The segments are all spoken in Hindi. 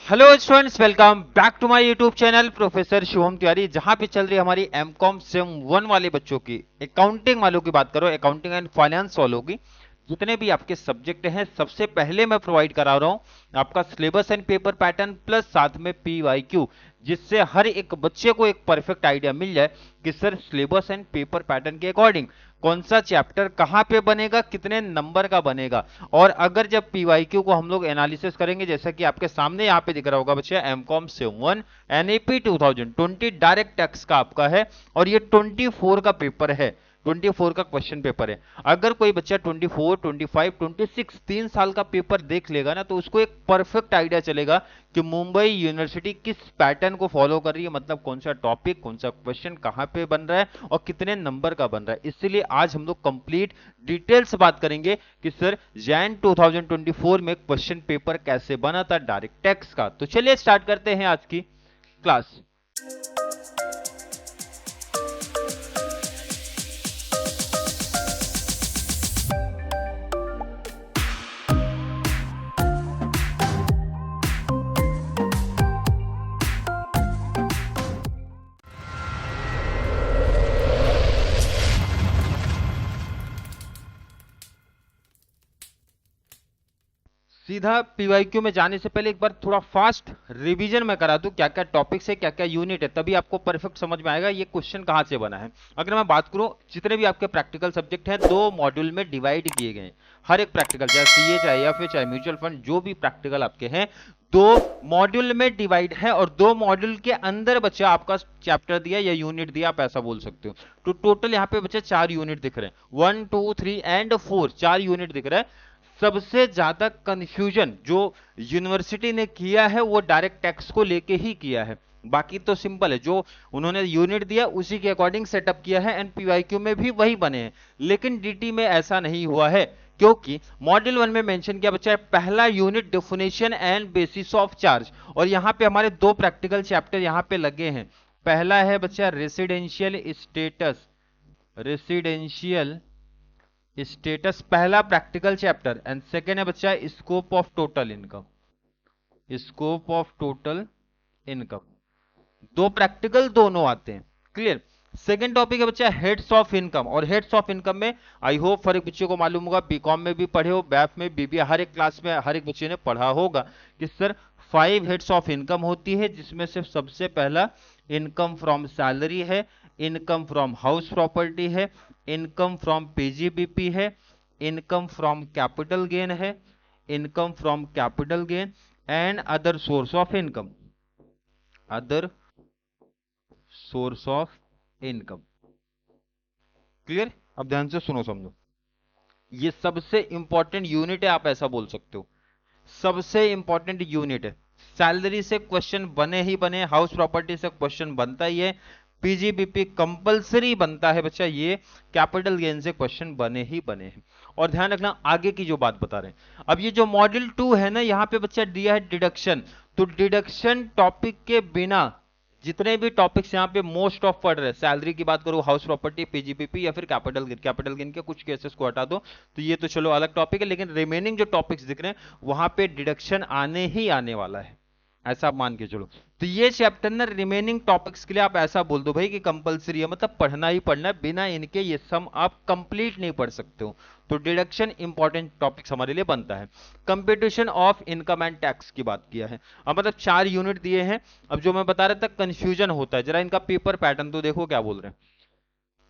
Hello students, welcome back to my YouTube channel professor Shubham Tiwari, जहां पे चल रही है हमारी एमकॉम सेम 1 वाले बच्चों की, अकाउंटिंग वालों की बात करो, अकाउंटिंग एंड फाइनेंस वालों की। जितने भी आपके सब्जेक्ट हैं सबसे पहले मैं प्रोवाइड करा रहा हूं आपका syllabus and paper pattern plus साथ में पीवाईक्यू, जिससे हर एक बच्चे को एक परफेक्ट आइडिया मिल जाए कि sir syllabus and paper pattern के अकॉर्डिंग कौन सा चैप्टर कहां पे बनेगा, कितने नंबर का बनेगा। और अगर जब पीवाईक्यू को हम लोग एनालिसिस करेंगे, जैसा कि आपके सामने यहाँ पे दिख रहा होगा बच्चे, एमकॉम से 1 एनईपी 2020 डायरेक्ट टैक्स का आपका है और ये 24 का पेपर है, 24 का क्वेश्चन पेपर है। अगर कोई बच्चा 24, 25, 26 3 साल का पेपर देख लेगा ना, तो उसको एक परफेक्ट आइडिया चलेगा कि मुंबई यूनिवर्सिटी किस पैटर्न को फॉलो कर रही है, मतलब कौन सा टॉपिक, कौन सा क्वेश्चन कहां पे बन रहा है और कितने नंबर का बन रहा है। इसलिए आज हम लोग कंप्लीट डिटेल से बात करेंगे कि सर जैन 2024 में क्वेश्चन पेपर कैसे बना था डायरेक्ट टैक्स का। तो चलिए स्टार्ट करते हैं आज की क्लास। सीधा पीवाईक्यू में जाने से पहले एक बार थोड़ा फास्ट रिवीजन में करा दूं, क्या क्या टॉपिक्स है, क्या क्या यूनिट है, तभी आपको परफेक्ट समझ में आएगा ये क्वेश्चन कहां से बना है। अगर मैं बात करूं, जितने भी आपके प्रैक्टिकल सब्जेक्ट हैं 2 मॉड्यूल में डिवाइड किए गए हैं। हर एक प्रैक्टिकल, चाहे सीए, चाहे या फिर चाहे म्यूचुअल फंड, जो भी प्रैक्टिकल आपके हैं 2 मॉड्यूल में डिवाइड है और 2 मॉड्यूल के अंदर बच्चा आपका चैप्टर दिया या यूनिट दिया, आप ऐसा बोल सकते हो। तो टोटल यहाँ पे बच्चे 4 यूनिट दिख रहे हैं, 1, 2, 3 एंड 4, 4 यूनिट दिख रहा है। सबसे ज्यादा कंफ्यूजन जो यूनिवर्सिटी ने किया है वो डायरेक्ट टैक्स को लेके ही किया है। बाकी तो सिंपल है, जो उन्होंने यूनिट दिया उसी के अकॉर्डिंग सेटअप किया है एंड पीवाईक्यू में भी वही बने हैं। लेकिन डीटी में ऐसा नहीं हुआ है, क्योंकि मॉड्यूल 1 में मेंशन किया बच्चा है पहला unit definition and bases of charge, और यहां पे हमारे 2 प्रैक्टिकल चैप्टर यहां पे लगे हैं। पहला है बच्चा रेसिडेंशियल स्टेटस, रेसिडेंशियल स्टेटस पहला प्रैक्टिकल चैप्टर, एंड सेकेंड है बच्चा scope of total income, scope of total income. 2 practical दोनों आते हैं, क्लियर। सेकेंड टॉपिक है बच्चा हेड्स ऑफ इनकम, और हेड्स ऑफ इनकम में आई होप हर एक बच्चे को मालूम होगा, बीकॉम में भी पढ़े हो, बैफ में, बीबीए, हर एक क्लास में हर एक बच्चे ने पढ़ा होगा कि सर 5 हेड्स ऑफ इनकम होती है, जिसमें से सबसे पहला इनकम फ्रॉम सैलरी है, इनकम फ्रॉम हाउस प्रॉपर्टी है, इनकम फ्रॉम पीजीबीपी है, इनकम फ्रॉम कैपिटल गेन है, income from capital gain and other source of income, other source of income. Clear. अब ध्यान से सुनो समझो, ये सबसे इंपॉर्टेंट यूनिट है, आप ऐसा बोल सकते हो, सबसे इंपॉर्टेंट यूनिट है। सैलरी से क्वेश्चन बने ही बने, हाउस प्रॉपर्टी से क्वेश्चन बनता ही है, पीजीबीपी कंपलसरी बनता है बच्चा, ये कैपिटल गेन से क्वेश्चन बने ही बने हैं। और ध्यान रखना आगे की जो बात बता रहे हैं, अब ये जो मॉड्यूल 2 है ना, यहां पे बच्चा दिया है डिडक्शन, तो डिडक्शन टॉपिक के बिना जितने भी टॉपिक्स यहाँ पे मोस्ट ऑफ पढ़ रहे हैं, सैलरी की बात करो, हाउस प्रॉपर्टी, पीजीबीपी या फिर कैपिटल गेन, कैपिटल गेन के कुछ केसेस को हटा दो तो ये तो चलो अलग टॉपिक है, लेकिन रिमेनिंग जो टॉपिक्स दिख रहे हैं वहां पे डिडक्शन आने ही आने वाला है, ऐसा आप मान के चलो। तो ये चैप्टर ना रिमेनिंग टॉपिक्स के लिए आप ऐसा बोल दो भाई कि कंपलसरी है, मतलब पढ़ना ही पढ़ना है, बिना इनके ये सम आप कंप्लीट नहीं पढ़ सकते हो। तो डिडक्शन इंपॉर्टेंट टॉपिक्स हमारे लिए बनता है। Competition of income and tax की बात किया है, अब मतलब 4 यूनिट दिए हैं। अब जो मैं बता रहा था कंफ्यूजन होता है, जरा इनका पेपर पैटर्न तो देखो क्या बोल रहे हैं।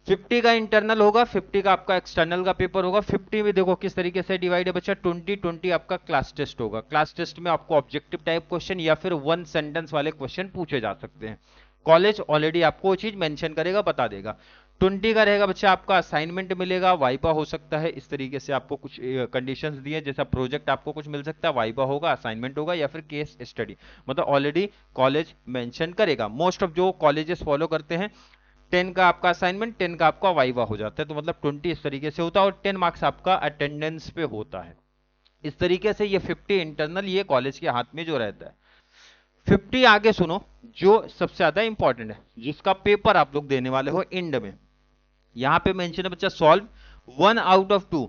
50 का इंटरनल होगा, 50 का आपका एक्सटर्नल का पेपर होगा। 50 में देखो किस तरीके से डिवाइड है बच्चा, 20 आपका क्लास टेस्ट होगा। क्लास टेस्ट में आपको ऑब्जेक्टिव टाइप क्वेश्चन या फिर 1 सेंटेंस वाले क्वेश्चन पूछे जा सकते हैं। कॉलेज ऑलरेडी आपको वो चीज मेंशन करेगा, बता देगा। 20 का रहेगा बच्चा आपका असाइनमेंट मिलेगा, वाइवा हो सकता है, इस तरीके से आपको कुछ कंडीशंस दिए, जैसा प्रोजेक्ट आपको कुछ मिल सकता है, वाइवा होगा, असाइनमेंट होगा या फिर केस स्टडी, मतलब ऑलरेडी कॉलेज मेंशन करेगा। मोस्ट ऑफ जो कॉलेजेस फॉलो करते हैं 10 का आपका असाइनमेंट, 10 का आपका वाइवा हो जाता है, तो मतलब 20 इस तरीके से होता है और 10 मार्क्स आपका अटेंडेंस पे होता है। इस तरीके से ये 50 इंटरनल ये कॉलेज के हाथ में जो रहता है। 50 आगे सुनो, जो सबसे ज्यादा इंपॉर्टेंट है, जिसका पेपर आप लोग देने वाले हो एंड में, यहां पे मेंशन है बच्चा सॉल्व 1 आउट ऑफ 2,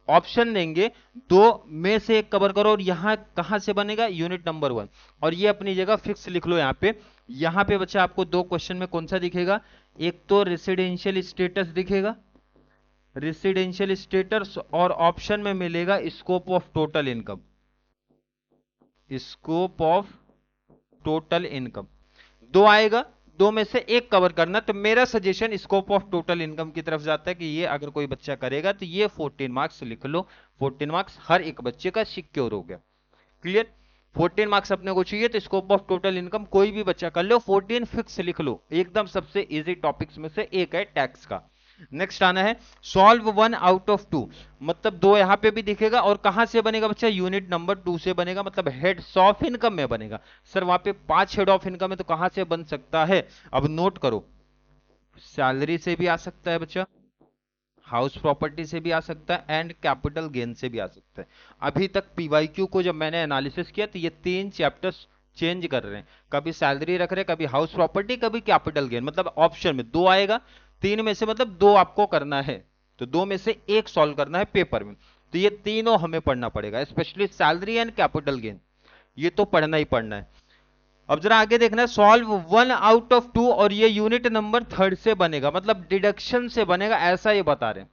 ऑप्शन देंगे, दो में से एक कवर करो, और यहां कहां से बनेगा, यूनिट नंबर 1, और ये अपनी जगह फिक्स लिख लो यहाँ पे। यहाँ पे बच्चा आपको दो क्वेश्चन में कौन सा दिखेगा, एक तो रेसिडेंशियल स्टेटस दिखेगा, रेसिडेंशियल स्टेटस, और ऑप्शन में मिलेगा scope of total income, scope of total income, दो आएगा, दो में से एक कवर करना। तो मेरा suggestion scope of total income की तरफ जाता है कि ये अगर कोई बच्चा करेगा तो ये 14 मार्क्स लिख लो, 14 मार्क्स हर एक बच्चे का सिक्योर हो गया। क्लियर, 14 मार्क्स अपने को चाहिए, तो स्कोप ऑफ टोटल इनकम कोई भी बच्चा कर लो, 14 फिक्स लिख लो, एकदम सबसे इजी टॉपिक्स में से एक है टैक्स का। नेक्स्ट आना है सॉल्व 1 आउट ऑफ 2, मतलब दो यहां पे भी दिखेगा, और कहां से बनेगा बच्चा, यूनिट नंबर 2 से बनेगा, मतलब हेड्स ऑफ इनकम में बनेगा। सर वहां पे 5 हेड ऑफ इनकम है, तो कहां से बन सकता है, अब नोट करो, सैलरी से भी आ सकता है बच्चा, हाउस प्रॉपर्टी से भी आ सकता है, एंड कैपिटल गेन से भी आ सकता है। अभी तक पीवाईक्यू को जब मैंने एनालिसिस किया तो ये तीन चैप्टर्स चेंज कर रहे हैं, कभी सैलरी रख रहे हैं, कभी हाउस प्रॉपर्टी, कभी कैपिटल गेन, मतलब ऑप्शन में दो आएगा, तीन में से मतलब दो आपको करना है, तो दो में से एक सॉल्व करना है पेपर में। तो ये तीनों हमें पढ़ना पड़ेगा, specially salary and capital gain, ये तो पढ़ना ही पढ़ना है। अब जरा आगे देखना है सॉल्व 1 आउट ऑफ 2, और ये यूनिट नंबर 3 से बनेगा, मतलब डिडक्शन से बनेगा, ऐसा ये बता रहे हैं।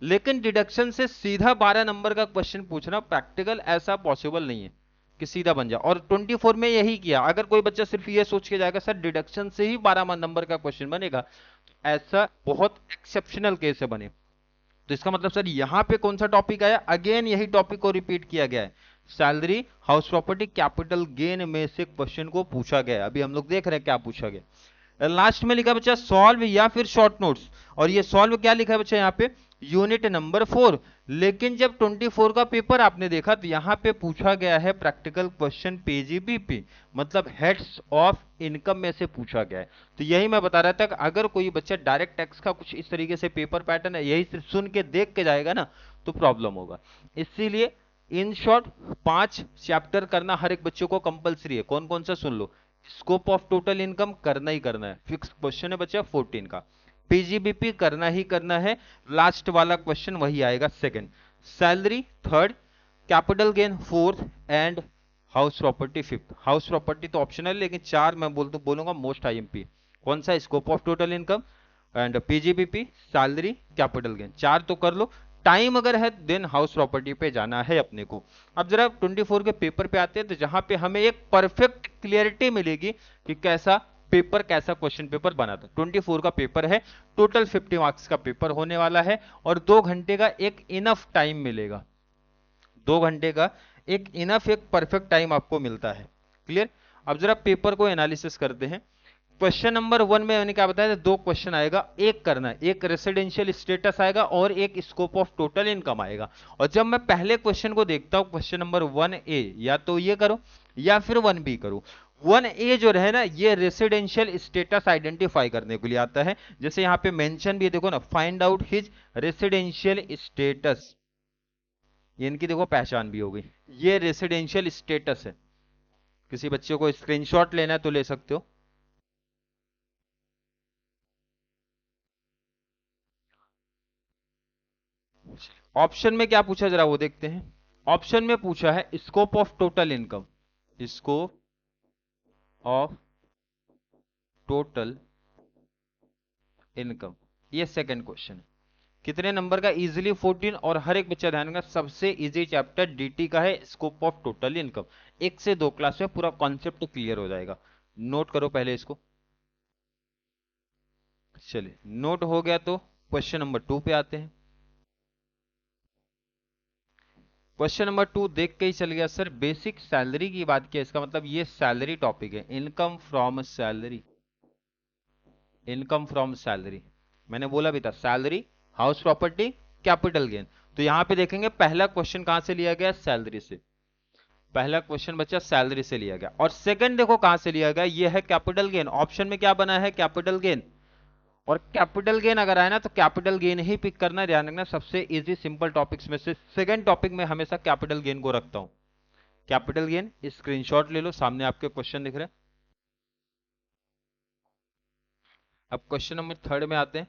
लेकिन डिडक्शन से सीधा 12 नंबर का क्वेश्चन पूछना प्रैक्टिकल ऐसा पॉसिबल नहीं है कि सीधा बन जाए, और 24 में यही किया। अगर कोई बच्चा सिर्फ ये सोच के जाएगा सर डिडक्शन से ही 12 नंबर का क्वेश्चन बनेगा, तो ऐसा बहुत एक्सेप्शनल केस है बने। तो इसका मतलब सर यहां पे कौन सा टॉपिक आया, अगेन यही टॉपिक को रिपीट किया गया है, salary, house property, capital gain में से क्वेश्चन को पूछा गया। अभी हम लोग देख रहे हैं क्या पूछा गया। लास्ट में लिखा बच्चा सॉल्व या फिर शॉर्ट नोट्स, और ये सॉल्व क्या लिखा है बच्चा यहाँ पे, यूनिट नंबर 4। लेकिन जब 24 का पेपर आपने देखा तो यहां पे पूछा गया है प्रैक्टिकल क्वेश्चन पीजीबीपी, मतलब हेड्स ऑफ इनकम में से पूछा गया है। तो यही मैं बता रहा था कि अगर कोई बच्चा डायरेक्ट टैक्स का कुछ इस तरीके से पेपर पैटर्न है, यही सिर्फ सुन के देख के जाएगा ना, तो प्रॉब्लम होगा। इसीलिए इन शॉर्ट 5 चैप्टर करना हर एक बच्चों को कंपलसरी है। कौन कौन सा सुन लो, स्कोप ऑफ टोटल इनकम करना ही करना है, फिक्स क्वेश्चन है बच्चा 14 का, पीजीबीपी करना ही करना है, लास्ट वाला क्वेश्चन वही आएगा second, salary third, capital gain fourth, and house property fifth. House property तो ऑप्शनल, लेकिन चार मैं बोलूंगा मोस्ट आईएमपी। कौन सा, scope of total income and PGBP, salary, capital gain, चार तो कर लो। टाइम अगर है देन हाउस प्रॉपर्टी पे जाना है अपने को। अब जरा 24 के पेपर पे आते हैं, तो जहां पे हमें एक परफेक्ट क्लियरिटी मिलेगी कि कैसा पेपर, कैसा क्वेश्चन पेपर बना था। 24 का पेपर है, टोटल 50 मार्क्स का पेपर होने वाला है, और 2 घंटे का एक इनफ टाइम मिलेगा, 2 घंटे का एक इनफ, एक परफेक्ट टाइम आपको मिलता है। क्लियर, अब जरा पेपर को एनालिसिस करते हैं। क्वेश्चन नंबर 1 में मैंने क्या बताया था, दो क्वेश्चन आएगा, एक करना है, एक रेसिडेंशियल स्टेटस आएगा और एक स्कोप ऑफ टोटल इनकम आएगा। और जब मैं पहले क्वेश्चन को देखता हूं, क्वेश्चन नंबर 1A, या तो ये करो या फिर 1B करो। 1A जो रहे ना, ये रेसिडेंशियल स्टेटस आइडेंटिफाई करने के लिए आता है। जैसे यहाँ पे मेंशन भी देखो ना, find out his residential status, ये इनकी देखो पहचान भी हो गई, ये रेसिडेंशियल स्टेटस है। किसी बच्चे को स्क्रीनशॉट लेना है तो ले सकते हो। ऑप्शन में क्या पूछा जरा वो देखते हैं। ऑप्शन में पूछा है scope of total income, scope of total income, ये सेकंड क्वेश्चन है। कितने नंबर का, इजीली 14, और हर एक बच्चा ध्यान रखना सबसे इजी चैप्टर डीटी का है, स्कोप ऑफ टोटल इनकम। 1 से 2 क्लास में पूरा कॉन्सेप्ट क्लियर हो जाएगा। नोट करो पहले इसको। चलिए नोट हो गया तो क्वेश्चन नंबर 2 पे आते हैं। क्वेश्चन नंबर 2 देख के ही चल गया सर, बेसिक सैलरी की बात किया, इसका मतलब ये सैलरी टॉपिक है, income from salary, income from salary. मैंने बोला भी था salary, house property, capital gain. तो यहां पे देखेंगे पहला क्वेश्चन कहां से लिया गया, सैलरी से, पहला क्वेश्चन बच्चा सैलरी से लिया गया। और सेकंड देखो कहां से लिया गया, ये है कैपिटल गेन। ऑप्शन में क्या बना है, कैपिटल गेन, और कैपिटल गेन अगर आए ना तो कैपिटल गेन ही पिक करना, ध्यान रखना सबसे इजी सिंपल टॉपिक्स में से सेकंड टॉपिक में हमेशा कैपिटल गेन को रखता हूं। कैपिटल गेन, स्क्रीनशॉट ले लो, सामने आपके क्वेश्चन दिख रहे हैं। अब क्वेश्चन नंबर 3 में आते हैं।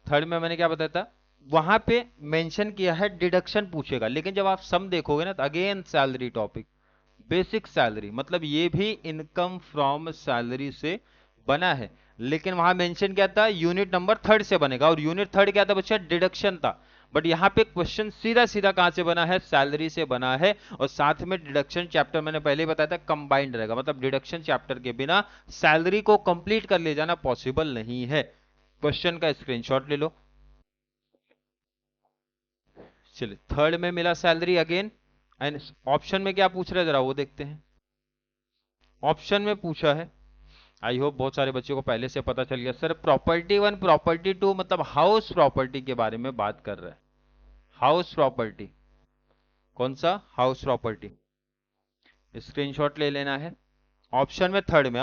थर्ड में मैंने क्या बताया था, वहां पे मेंशन किया है डिडक्शन पूछेगा, लेकिन जब आप सम देखोगे ना तो again salary topic, basic salary, मतलब ये भी इनकम फ्रॉम सैलरी से बना है, लेकिन वहां मेंशन क्या था, यूनिट नंबर थर्ड से बनेगा, और यूनिट थर्ड क्या था बच्चा, डिडक्शन था। बट यहाँ पे क्वेश्चन सीधा सीधा कहां से बना है, सैलरी से बना है, और साथ में डिडक्शन चैप्टर मैंने पहले ही बताया था कंबाइंड रहेगा, मतलब डिडक्शन चैप्टर के बिना सैलरी को कंप्लीट कर ले जाना पॉसिबल नहीं है। क्वेश्चन का स्क्रीनशॉट ले लो। चलिए, थर्ड में मिला सैलरी अगेन, एंड ऑप्शन में क्या पूछ रहे हैं जरा वो देखते हैं। ऑप्शन में पूछा है, आई होप बहुत सारे बच्चों को पहले से पता चल गया, sir property one property two मतलब हाउस प्रॉपर्टी के बारे में बात कर रहा है। हाउस प्रॉपर्टी, कौन सा हाउस प्रॉपर्टी, स्क्रीनशॉट ले लेना है। ऑप्शन में थर्ड में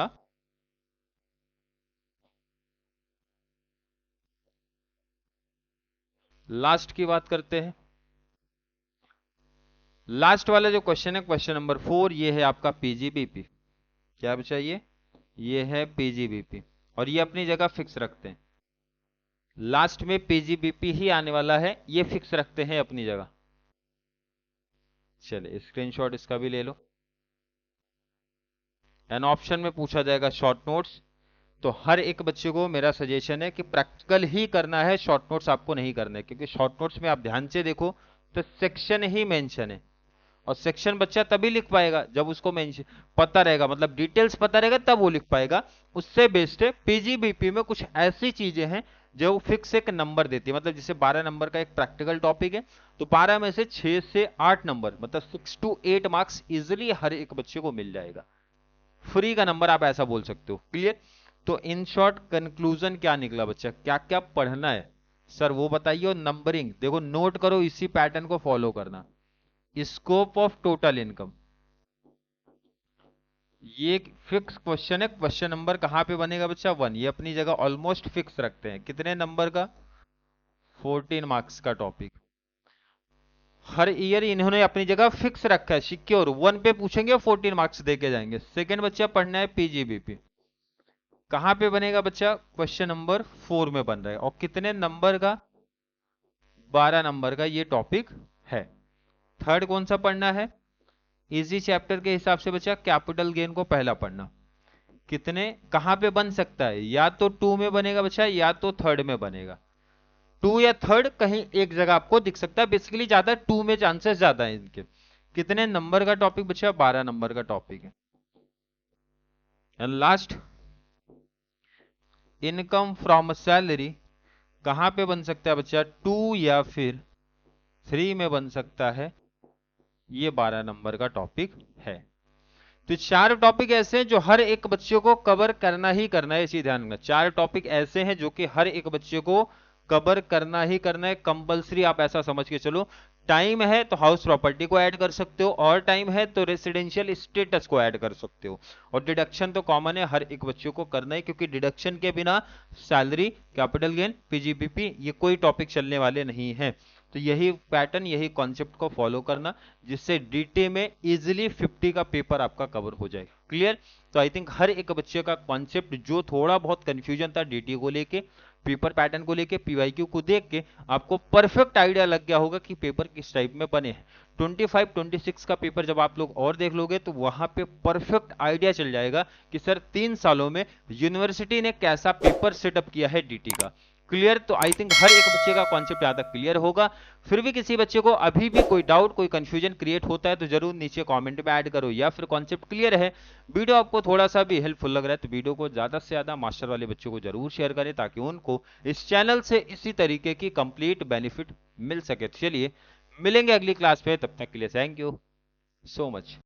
लास्ट की बात करते हैं। लास्ट वाला जो क्वेश्चन है, क्वेश्चन नंबर 4, ये है आपका पीजीबीपी। क्या बचा ये है पीजीबीपी, और ये अपनी जगह फिक्स रखते हैं। लास्ट में पीजीबीपी ही आने वाला है, ये फिक्स रखते हैं अपनी जगह। चलिए स्क्रीनशॉट इसका भी ले लो। एंड ऑप्शन में पूछा जाएगा शॉर्ट नोट्स, तो हर एक बच्चे को मेरा सजेशन है कि प्रैक्टिकल ही करना है, शॉर्ट नोट्स आपको नहीं करने, क्योंकि शॉर्ट नोट्स में आप ध्यान से देखो तो सेक्शन ही मेंशन है, और सेक्शन बच्चा तभी लिख पाएगा जब उसको मेंशन पता रहेगा, मतलब डिटेल्स पता रहेगा तब वो लिख पाएगा। उससे बेस्ट है पीजीबीपी में कुछ ऐसी चीजें हैं जो फिक्स एक नंबर देती है, मतलब जैसे 12 नंबर का एक प्रैक्टिकल टॉपिक है, तो 12 में से 6 से 8 नंबर, मतलब 6 to 8 मार्क्स इजिली हर एक बच्चे को मिल जाएगा, फ्री का नंबर आप ऐसा बोल सकते हो। क्लियर? तो इन शॉर्ट कंक्लूजन क्या निकला बच्चा, क्या क्या पढ़ना है सर वो बताइए, और नंबरिंग देखो, नोट करो, इसी पैटर्न को फॉलो करना। स्कोप ऑफ टोटल इनकम, ये फिक्स क्वेश्चन है, क्वेश्चन नंबर कहां पे बनेगा बच्चा, 1, ये अपनी जगह ऑलमोस्ट फिक्स रखते हैं। कितने नंबर का, 14 मार्क्स का टॉपिक, हर ईयर इन्होंने अपनी जगह फिक्स रखा है, सिक्योर, 1 पे पूछेंगे 14 मार्क्स देके जाएंगे। सेकंड बच्चा पढ़ना है पीजीबीपी, कहां पे बनेगा बच्चा, क्वेश्चन नंबर 4 में बन रहा है, और कितने नंबर का, 12 नंबर का ये टॉपिक है। थर्ड कौन सा पढ़ना है, इजी चैप्टर के हिसाब से बच्चा कैपिटल गेन को पहला पढ़ना, कितने कहां पे बन सकता है, या तो 2 में बनेगा बच्चा, या तो थर्ड में बनेगा। 2 या थर्ड कहीं एक जगह आपको दिख सकता है, बेसिकली ज्यादा 2 में चांसेस ज्यादा है इनके। कितने नंबर का टॉपिक बच्चा, 12 नंबर का टॉपिक है। And last, income from salary कहां पे बन सकता है बच्चा, 2 या फिर 3 में बन सकता है, ये 12 नंबर का टॉपिक है। तो 4 टॉपिक ऐसे हैं जो हर एक बच्चे को कवर करना ही करना है, इसी ध्यान रखना। 4 टॉपिक ऐसे हैं जो कि हर एक बच्चे को कवर करना ही करना है, कंपलसरी, आप ऐसा समझ के चलो। टाइम है तो हाउस प्रॉपर्टी को ऐड कर सकते हो, और टाइम है तो रेसिडेंशियल स्टेटस को ऐड कर सकते हो, और डिडक्शन तो कॉमन है, हर एक बच्चे को करना है, क्योंकि डिडक्शन के बिना सैलरी, कैपिटल गेन, पीजीबीपी ये कोई टॉपिक चलने वाले नहीं है। तो यही पैटर्न, यही कॉन्सेप्ट को फॉलो करना, जिससे डीटी में इजिली 50 का पेपर आपका कवर हो जाए। क्लियर? तो आई थिंक हर एक बच्चे का कॉन्सेप्ट जो थोड़ा बहुत कंफ्यूजन था डीटी को लेके, पेपर पैटर्न को लेके, पीवाईक्यू को देख के आपको परफेक्ट आइडिया लग गया होगा कि पेपर किस टाइप में बने हैं। 25 26 का पेपर जब आप लोग और देख लोगे तो वहां पे परफेक्ट आइडिया चल जाएगा कि सर 3 सालों में यूनिवर्सिटी ने कैसा पेपर सेटअप किया है डीटी का। क्लियर? तो आई थिंक हर एक बच्चे का कॉन्सेप्ट यहां तक क्लियर होगा। फिर भी किसी बच्चे को अभी भी कोई डाउट, कोई कंफ्यूजन क्रिएट होता है तो जरूर नीचे कमेंट में ऐड करो, या फिर कॉन्सेप्ट क्लियर है, वीडियो आपको थोड़ा सा भी हेल्पफुल लग रहा है तो वीडियो को ज्यादा से ज्यादा मास्टर वाले बच्चों को जरूर शेयर करें, ताकि उनको इस चैनल से इसी तरीके की कंप्लीट बेनिफिट मिल सके। चलिए मिलेंगे अगली क्लास पे, तब तक के लिए थैंक यू सो मच।